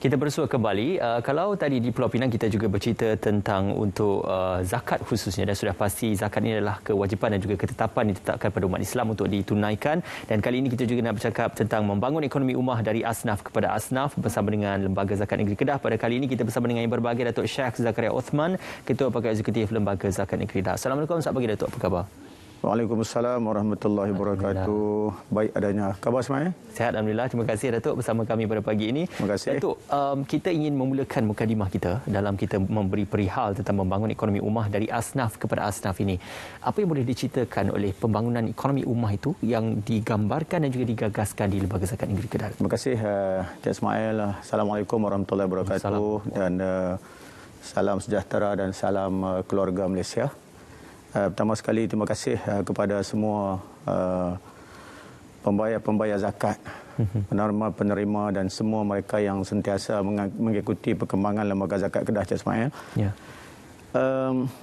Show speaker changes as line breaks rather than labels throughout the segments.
Kita bersua kembali. Kalau tadi di Pulau Pinang kita juga bercerita tentang untuk zakat khususnya, dan sudah pasti zakat ini adalah kewajipan dan juga ketetapan ditetapkan pada umat Islam untuk ditunaikan. Dan kali ini kita juga nak bercakap tentang membangun ekonomi ummah dari asnaf kepada asnaf bersama dengan Lembaga Zakat Negeri Kedah. Pada kali ini kita bersama dengan yang berbahagia Datuk Syekh Zakaria Othman, Ketua Pakar Eksekutif Lembaga Zakat Negeri Kedah. Assalamualaikum, selamat pagi Datuk, apa khabar?
Waalaikumsalam warahmatullahi wabarakatuh. Baik adanya. Khabar semuanya?
Sehat alhamdulillah. Terima kasih Datuk bersama kami pada pagi ini.
Terima kasih.
Datuk, kita ingin memulakan mukadimah kita dalam kita memberi perihal tentang membangun ekonomi ummah dari asnaf kepada asnaf ini. Apa yang boleh diceritakan oleh pembangunan ekonomi ummah itu yang digambarkan dan juga digagaskan di Lembaga Zakat Negeri Kedah?
Terima kasih Cik Ismail. Assalamualaikum warahmatullahi wabarakatuh. Dan salam sejahtera dan salam keluarga Malaysia. Pertama sekali terima kasih kepada semua pembayar-pembayar zakat, penerima-penerima dan semua mereka yang sentiasa mengikuti perkembangan Lembaga Zakat Kedah, Cik Ismail.
Ya.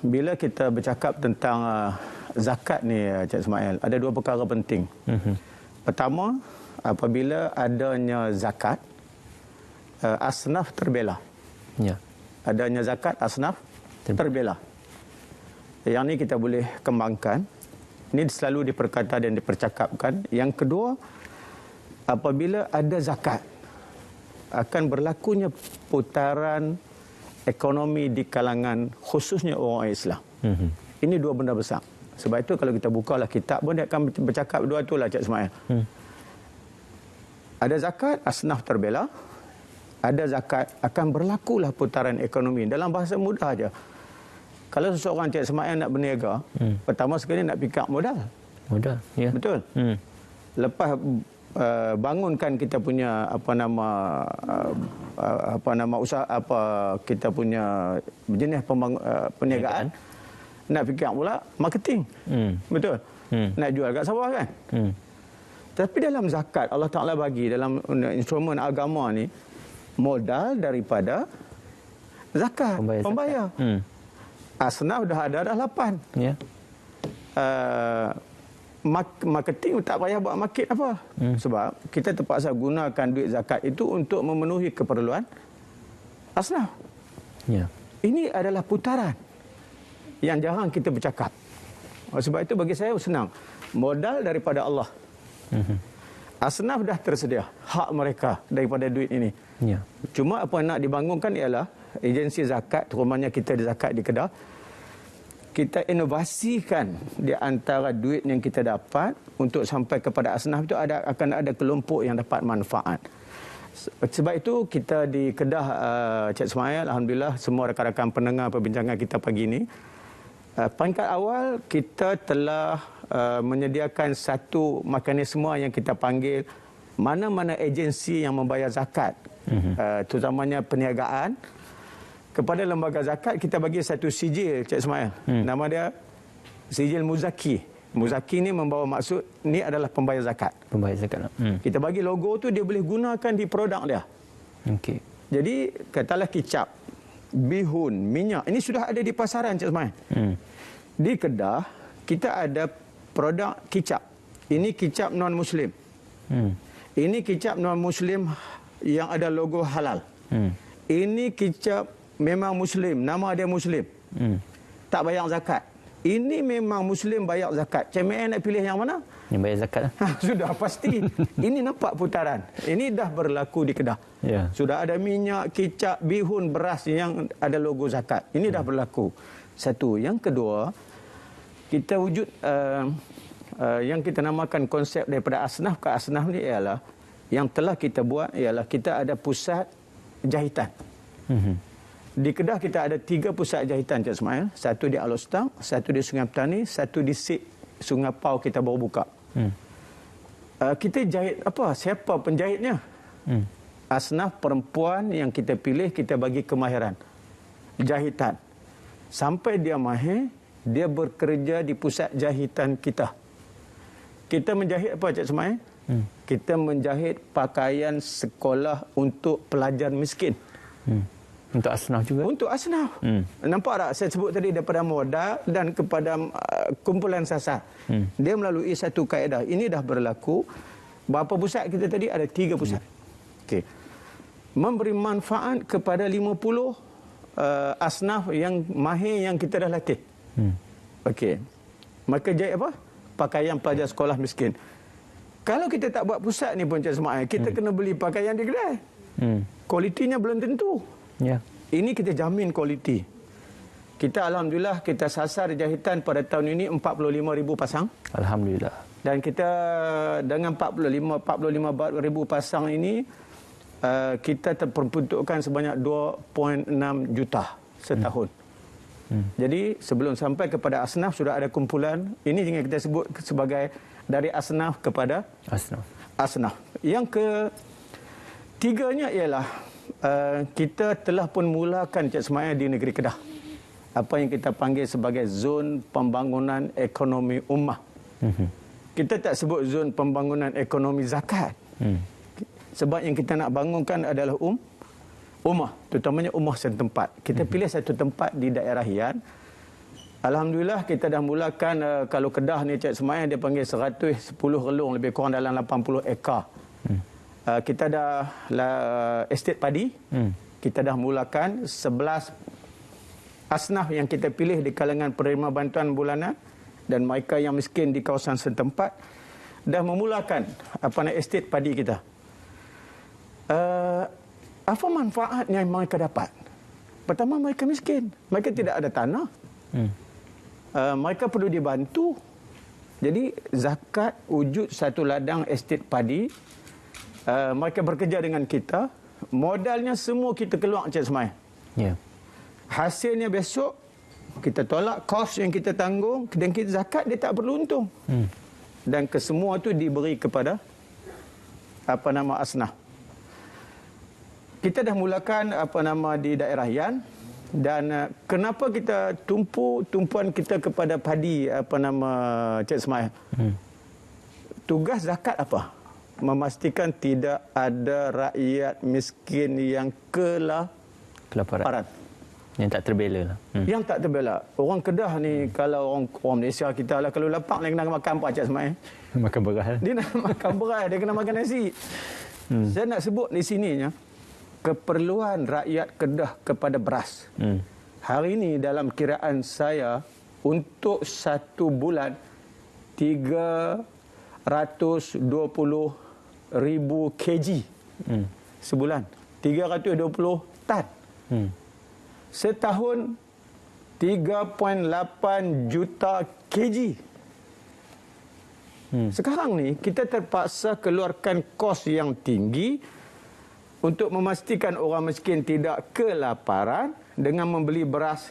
Bila kita bercakap tentang zakat ni, Cik Ismail, ada dua perkara penting. Pertama, apabila adanya zakat, asnaf terbela.
Ya.
Adanya zakat, asnaf terbela. Yang ni kita boleh kembangkan. Ini selalu diperkata dan dipercakapkan. Yang kedua, apabila ada zakat, akan berlakunya putaran ekonomi di kalangan khususnya orang Islam. Ini dua benda besar. Sebab itu kalau kita bukalah kitab pun dia akan bercakap dua itulah, Cik Ismail. Ada zakat, asnaf terbela. Ada zakat, akan berlakulah putaran ekonomi. Dalam bahasa mudah aja. Kalau seseorang Cik Ismail nak berniaga, pertama sekali nak pick up modal.
Modal, ya.
Betul. Lepas bangunkan kita punya usaha, kita punya jenis perniagaan, nak pick up pula marketing. Betul. Nak jual kat sawah kan. Tapi dalam zakat Allah Taala bagi dalam instrumen agama ni modal daripada zakat, pembayar. Asnaf dah ada 8.
Ya.
Marketing tak payah buat market apa. Sebab kita terpaksa gunakan duit zakat itu untuk memenuhi keperluan asnaf.
Ya.
Ini adalah putaran yang jarang kita bercakap. Sebab itu bagi saya senang. Modal daripada Allah. Asnaf dah tersedia hak mereka daripada duit ini.
Ya.
Cuma apa nak dibangunkan ialah agensi zakat, terutamanya kita di zakat di Kedah, kita inovasikan di antara duit yang kita dapat untuk sampai kepada asnaf itu akan ada kelompok yang dapat manfaat. Sebab itu kita di Kedah, Cik Ismail, alhamdulillah semua rakan-rakan pendengar perbincangan kita pagi ini, peringkat awal kita telah menyediakan satu mekanisme yang kita panggil mana-mana agensi yang membayar zakat, terutamanya perniagaan. Kepada lembaga zakat kita bagi satu sijil, Cik Ismail. Nama dia sijil Muzaki. Muzaki ni membawa maksud ni adalah pembayar zakat.
Pembayar zakat.
Kita bagi logo tu dia boleh gunakan di produk dia.
Okey.
Jadi katalah kicap, bihun, minyak, ini sudah ada di pasaran, Cik Ismail. Di Kedah kita ada produk kicap. Ini kicap non muslim. Ini kicap non muslim yang ada logo halal. Ini kicap memang muslim, nama dia muslim. Tak bayar zakat. Ini memang muslim bayar zakat. CMN nak pilih yang mana?
Yang bayar zakat.
Sudah pasti. Ini nampak putaran. Ini dah berlaku di Kedah.
Ya.
Sudah ada minyak, kicap, bihun, beras yang ada logo zakat. Ini dah berlaku. Satu. Yang kedua, kita wujud yang kita namakan konsep daripada asnaf ke asnaf ni ialah yang telah kita buat ialah kita ada pusat jahitan. Di Kedah kita ada 3 pusat jahitan, Cik Ismail. Satu di Alostang, satu di Sungai Petani, satu di Sik Sungai Pau kita baru buka. Kita jahit apa? Siapa penjahitnya? Asnaf perempuan yang kita pilih, kita bagi kemahiran jahitan. Sampai dia mahir, dia bekerja di pusat jahitan kita. Kita menjahit apa, Cik Ismail? Kita menjahit pakaian sekolah untuk pelajar miskin.
Untuk asnaf juga?
Untuk asnaf. Nampak tak? Saya sebut tadi daripada modal dan kepada kumpulan sasar. Dia melalui satu kaedah. Ini dah berlaku. Berapa pusat kita tadi? Ada 3 pusat. Okey. memberi manfaat kepada 50 asnaf yang mahir yang kita dah latih. Okey. Maka jadi apa? Pakaian pelajar sekolah miskin. Kalau kita tak buat pusat ni pun Cik Ismail, kita kena beli pakaian di kedai. Kualitinya belum tentu.
Ya.
Ini kita jamin kualiti. Kita alhamdulillah kita sasar jahitan pada tahun ini 45,000 pasang.
Alhamdulillah.
Dan kita dengan 45,000 pasang ini kita terperuntukkan sebanyak 2.6 juta setahun. Jadi sebelum sampai kepada asnaf sudah ada kumpulan. Ini jangan kita sebut sebagai dari asnaf kepada asnaf. Yang ketiganya ialah kita telah pun mulakan Cik Ismail di negeri Kedah apa yang kita panggil sebagai zon pembangunan ekonomi ummah. Kita tak sebut zon pembangunan ekonomi zakat. Sebab yang kita nak bangunkan adalah ummah, terutamanya ummah setempat. Kita pilih satu tempat di daerah Hian. Alhamdulillah kita dah mulakan kalau Kedah ni Cik Ismail dia panggil 110 relung lebih kurang dalam 80 ekar. Kita dah estate padi. Kita dah mulakan 11 asnaf yang kita pilih di kalangan penerima bantuan bulanan dan mereka yang miskin di kawasan setempat dah memulakan estate padi kita. Apa manfaat yang mereka dapat? Pertama, mereka miskin. Mereka tidak ada tanah. Mereka perlu dibantu. Jadi, zakat wujud satu ladang estate padi. Mereka bekerja dengan kita. Modalnya semua kita keluar, Cik Ismail.
Ya.
Hasilnya besok, kita tolak kos yang kita tanggung. Dan kita zakat, dia tak perlu untung. Dan kesemua itu diberi kepada asnaf. Kita dah mulakan di daerah Yan dan kenapa kita tumpuan kita kepada padi Cik Ismail. Tugas zakat apa? Memastikan tidak ada rakyat miskin yang kelaparan.
Yang tak terbela lah.
Yang tak terbela. Orang Kedah ni kalau orang Malaysia kita lah kalau lapar dia kena makan apa Cik Ismail?
Makan beras.
Dia nak makan beras, dia kena makan nasi. Saya nak sebut di sininya keperluan rakyat Kedah kepada beras. Hari ini dalam kiraan saya untuk satu bulan 320,000 kg sebulan. 320 tan. Setahun 3.8 juta kg. Sekarang ni kita terpaksa keluarkan kos yang tinggi untuk memastikan orang miskin tidak kelaparan dengan membeli beras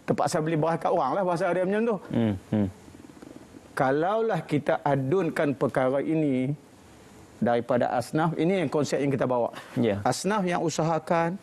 terpaksa beli beras kat orang lah bahasa dia macam tu. Kalaulah kita adunkan perkara ini daripada asnaf, ini yang konsep yang kita bawa. Asnaf yang usahakan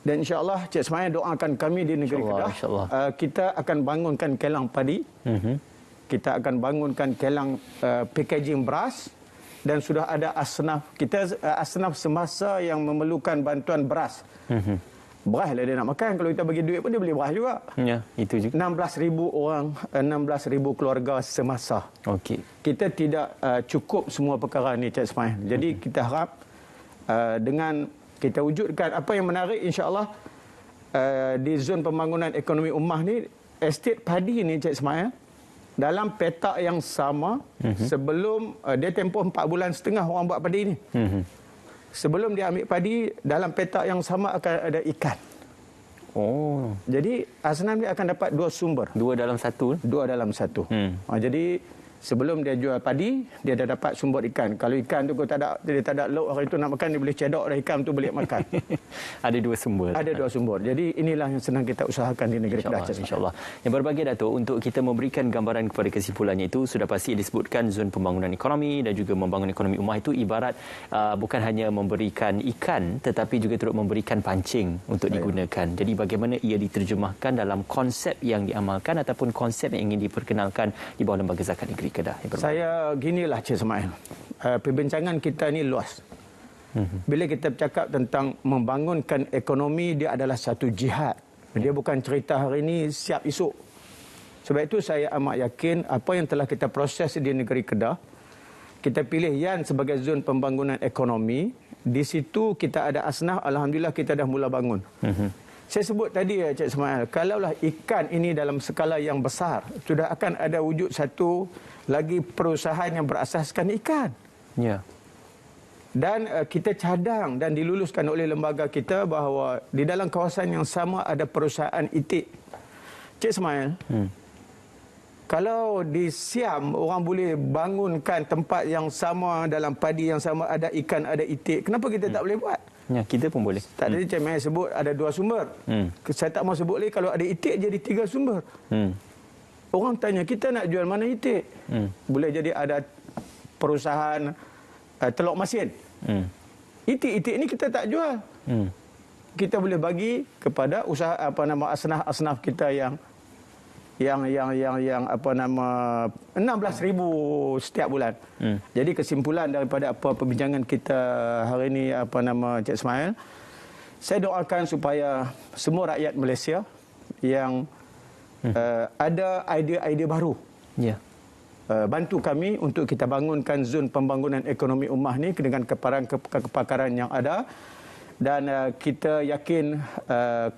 dan insya-Allah Cik Ismail doakan kami di negeri Kedah. Kita akan bangunkan kelang padi. Kita akan bangunkan kelang packaging beras. Dan sudah ada asnaf kita asnaf semasa yang memerlukan bantuan beras. Beras lah dia nak makan. Kalau kita bagi duit pun dia beli beras juga.
Ya, itu juga.
16,000 orang, 16,000 keluarga semasa.
Okey.
Kita tidak cukup semua perkara ni Cik Ismail. Jadi kita harap dengan kita wujudkan apa yang menarik insya-Allah di zon pembangunan ekonomi ummah ni estate padi ni Cik Ismail dalam petak yang sama sebelum dia tempoh 4 bulan setengah orang buat padi ni. Sebelum dia ambil padi dalam petak yang sama akan ada ikan. Jadi asnaf dia akan dapat 2 sumber.
2 dalam 1.
2 dalam 1. Jadi sebelum dia jual padi, dia dah dapat sumber ikan. Kalau ikan tu dia tak ada lauk hari tu nak makan, dia boleh cedok dah ikan tu boleh makan.
Ada 2 sumber.
Ada 2 sumber. Jadi inilah yang sedang kita usahakan di negeri Kedah.
InsyaAllah. Yang berbahagia Datuk, untuk kita memberikan gambaran kepada kesimpulannya itu, sudah pasti disebutkan zon pembangunan ekonomi dan juga membangun ekonomi ummah itu ibarat bukan hanya memberikan ikan tetapi juga turut memberikan pancing untuk digunakan. Jadi bagaimana ia diterjemahkan dalam konsep yang diamalkan ataupun konsep yang ingin diperkenalkan di bawah Lembaga Zakat Negeri Kedah.
Saya ginilah Cik Ismail. Perbincangan kita ni luas. Bila kita bercakap tentang membangunkan ekonomi, dia adalah satu jihad. Dia bukan cerita hari ini siap esok. Sebab itu saya amat yakin apa yang telah kita proses di negeri Kedah, kita pilih Yan sebagai zon pembangunan ekonomi di situ kita ada asnaf, alhamdulillah kita dah mula bangun. Saya sebut tadi ya Cik Ismail, kalaulah ikan ini dalam skala yang besar, sudah akan ada wujud satu lagi perusahaan yang berasaskan ikan.
Ya.
Dan kita cadang dan diluluskan oleh lembaga kita bahawa di dalam kawasan yang sama ada perusahaan itik. Cik Ismail, kalau di Siam orang boleh bangunkan tempat yang sama dalam padi yang sama, ada ikan, ada itik, kenapa kita tak boleh buat?
Ya, kita pun boleh.
Tak tadi Cik Ismail sebut ada 2 sumber. Saya tak mau sebut lagi kalau ada itik jadi 3 sumber. Orang tanya kita nak jual mana itik? Boleh jadi ada perusahaan teluk masin. Itik-itik ni kita tak jual. Kita boleh bagi kepada usaha asnaf kita yang 16,000 setiap bulan. Jadi kesimpulan daripada perbincangan kita hari ini Cik Ismail, saya doakan supaya semua rakyat Malaysia yang ada idea-idea baru.
Ya.
Bantu kami untuk kita bangunkan zon pembangunan ekonomi ummah ni dengan kepakaran yang ada, dan kita yakin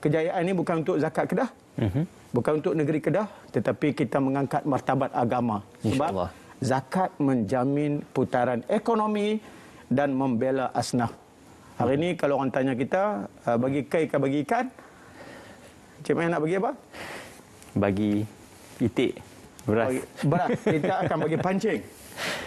kejayaan ini bukan untuk zakat Kedah, bukan untuk negeri Kedah, tetapi kita mengangkat martabat agama. Sebab zakat menjamin putaran ekonomi dan membela asnaf. Hari ini kalau orang tanya kita bagi kai ke bagi ikan, Cik Mai nak bagi apa?
Bagi itik, beras.
Beras. Kita akan bagi pancing.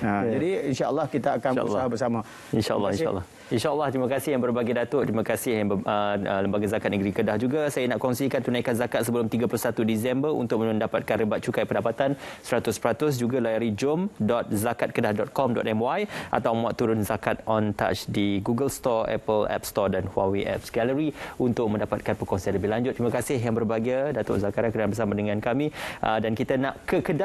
Jadi insya-Allah kita akan berusaha bersama.
Insya-Allah. InsyaAllah, terima kasih yang berbagi Datuk. Terima kasih yang Lembaga Zakat Negeri Kedah juga. Saya nak kongsikan tunaikan zakat sebelum 31 Disember untuk mendapatkan rebate cukai pendapatan 100%. Juga layari jom.zakatkedah.com.my atau muat turun Zakat on Touch di Google Store, Apple App Store dan Huawei Apps Gallery untuk mendapatkan perkongsian lebih lanjut. Terima kasih yang berbahagia Datuk Zakaria kerana bersama dengan kami. Dan kita nak ke Kedah